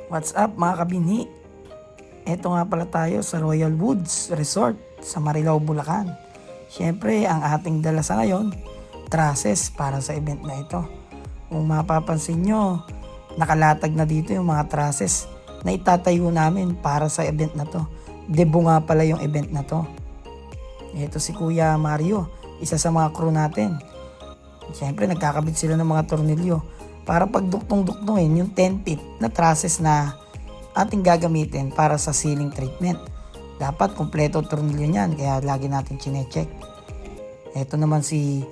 What's up mga kabinhi? Eto nga pala tayo sa Royal Woods Resort sa Marilao, Bulacan. Siyempre, ang ating dala sa ngayon, trusses para sa event na ito. Kung mapapansin nyo, nakalatag na dito yung mga trusses na itatayo namin para sa event na to. Debo nga pala yung event na to. Ito si Kuya Mario, isa sa mga crew natin. Siyempre, nagkakabit sila ng mga tornilyo para pagduktong-duktongin yung 10 feet na trusses na ating gagamitin para sa ceiling treatment. Dapat kompleto tornilyo niyan, kaya lagi natin chinecheck. Ito naman si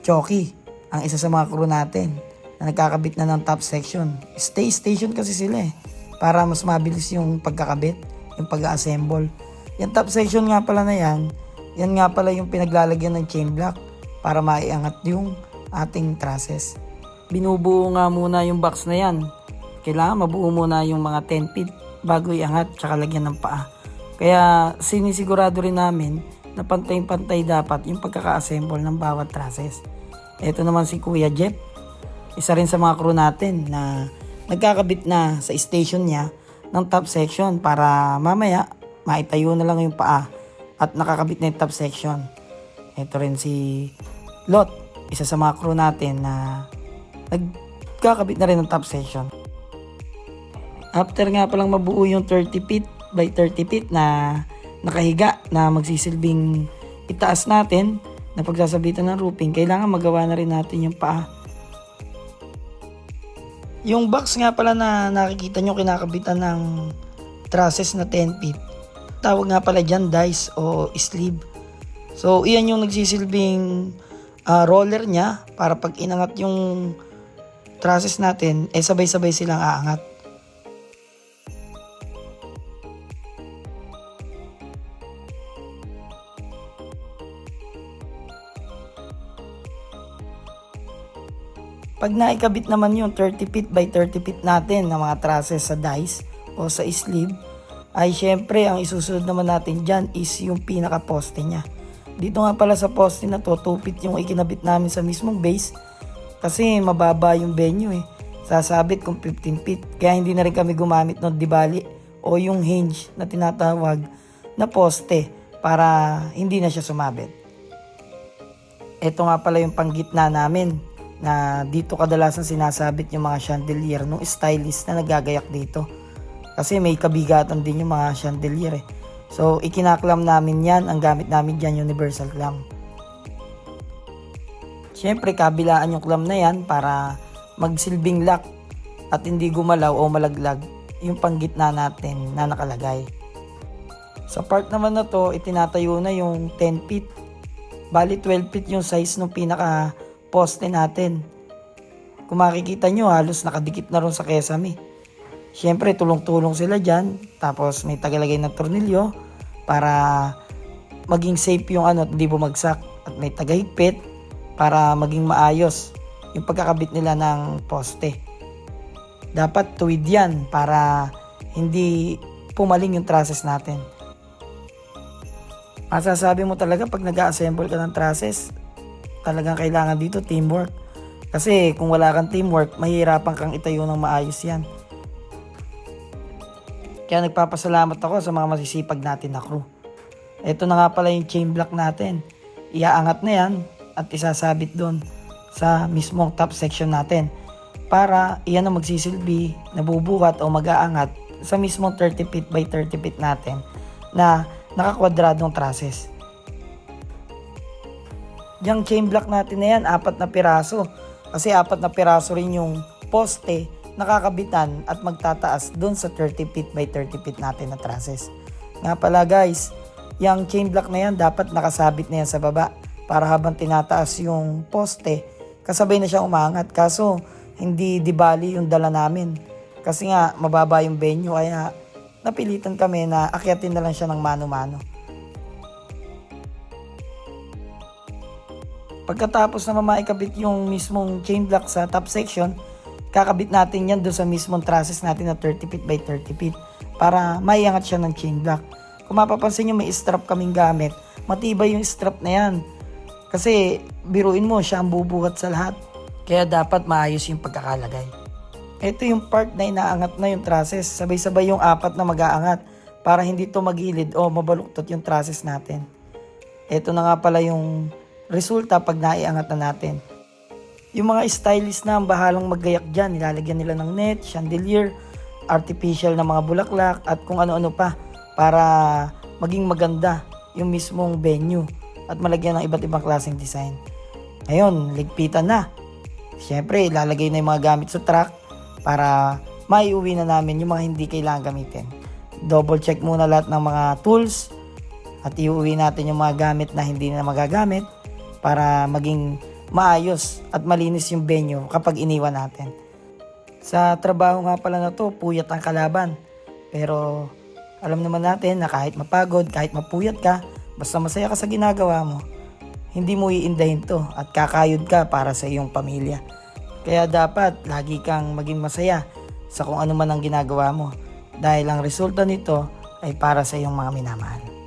Choki, ang isa sa mga crew natin na nagkakabit na ng top section. Stay station kasi sila para mas mabilis yung pagkakabit, yung pag-assemble. Yung top section nga pala na yan nga pala yung pinaglalagyan ng chain block para maiangat yung ating trusses. Binubuo nga muna yung box na yan. Kailangan mabuo muna yung mga 10 feet bago iangat tsaka lagyan ng paa. Kaya sinisigurado rin namin na pantay-pantay dapat yung pagkaka-assemble ng bawat trusses. Ito naman si Kuya Jeff, isa rin sa mga crew natin na nagkakabit na sa station niya ng top section para mamaya maitayo na lang yung paa at nakakabit na yung top section. Ito rin si Lot, isa sa mga crew natin na nagkakabit na rin ng top section. After nga palang mabuo yung 30 feet by 30 feet na nakahiga na magsisilbing itaas natin na pagsasabitan ng roofing, kailangan magawa na rin natin yung paa. Yung box nga pala na nakikita nyo kinakabitan ng trusses na 10 feet, tawag nga pala dyan dice o sleeve. So iyan yung nagsisilbing roller niya para pag inangat yung trusses natin, sabay-sabay silang aangat. Pag naikabit naman yung 30 feet by 30 feet natin na mga trusses sa dice o sa sleeve, ay syempre ang isusunod naman natin dyan is yung pinaka-poste niya. Dito nga pala sa poste na to, 2 feet yung ikinabit namin sa mismong base kasi mababa yung venue sasabit kung 15 feet. Kaya hindi na rin kami gumamit ng dibali o yung hinge na tinatawag na poste para hindi na siya sumabit. Ito nga pala yung panggitna namin na dito kadalasan sinasabit yung mga chandelier nung stylist na nagagayak dito. Kasi may kabigatan din yung mga chandelier So ikinaklam namin yan, ang gamit namin dyan universal clamp. Siyempre kabilaan yung clamp na yan para magsilbing lock at hindi gumalaw o malaglag yung panggitna natin na nakalagay. Sa part naman na to, itinatayo na yung 10 feet. Bali 12 feet yung size ng pinaka poste natin. Kung makikita nyo, halos nakadikit na ron sa kesame. Siyempre tulong-tulong sila dyan. Tapos may tagalagay ng tornilyo para maging safe yung at hindi bumagsak. At may tagahigpit para maging maayos yung pagkakabit nila ng poste. Dapat tuwid yan para hindi pumaling yung trusses natin. Masasabi mo talaga pag nag-assemble ka ng trusses, talagang kailangan dito teamwork. Kasi kung wala kang teamwork, mahihirapan kang itayo ng maayos yan. Kaya nagpapasalamat ako sa mga masisipag natin na crew. Ito na nga pala yung chain block natin. Iaangat na yan at isasabit doon sa mismong top section natin para iyan ang magsisilbi, nabubuhat o mag-aangat sa mismong 30 feet by 30 feet natin na nakakwadradong trusses. Yung chain block natin na yan, 4 na piraso. Kasi 4 na piraso rin yung poste nakakabitan at magtataas doon sa 30 feet by 30 feet natin na trusses. Nga pala guys, yung chain block na yan dapat nakasabit na yan sa baba para habang tinataas yung poste, kasabay na siyang umangat. Kaso hindi dibali yung dala namin. Kasi nga mababa yung venue kaya napilitan kami na akyatin na lang siya ng mano-mano. Pagkatapos na maikabit yung mismong chain block sa top section, kakabit natin yan doon sa mismong trusses natin na 30 feet by 30 feet para maiangat siya ng chain block. Kung mapapansin nyo, may strap kaming gamit. Matibay yung strap na yan. Kasi biruin mo, siya ang bubuhat sa lahat. Kaya dapat maayos yung pagkakalagay. Ito yung part na inaangat na yung trusses. Sabay-sabay yung apat na mag-aangat para hindi to magilid o mabaluktot yung trusses natin. Ito na nga pala yung resulta pag naiangat na natin. Yung mga stylist na ang bahalang maggayak dyan, nilalagyan nila ng net, chandelier, artificial na mga bulaklak at kung ano-ano pa para maging maganda yung mismong venue at malagyan ng iba't ibang klaseng design. Ngayon, ligpitan na. Siyempre, ilalagay na yung mga gamit sa truck para maiuwi na namin yung mga hindi kailangan gamitin. Double check muna lahat ng mga tools at iuwi natin yung mga gamit na hindi na magagamit para maging maayos at malinis yung venue kapag iniwan natin. Sa trabaho nga pala na to, puyat ang kalaban. Pero alam naman natin na kahit mapagod, kahit mapuyat ka, basta masaya ka sa ginagawa mo, hindi mo iindahin to at kakayod ka para sa iyong pamilya. Kaya dapat lagi kang maging masaya sa kung ano man ang ginagawa mo dahil ang resulta nito ay para sa iyong mga minamahal.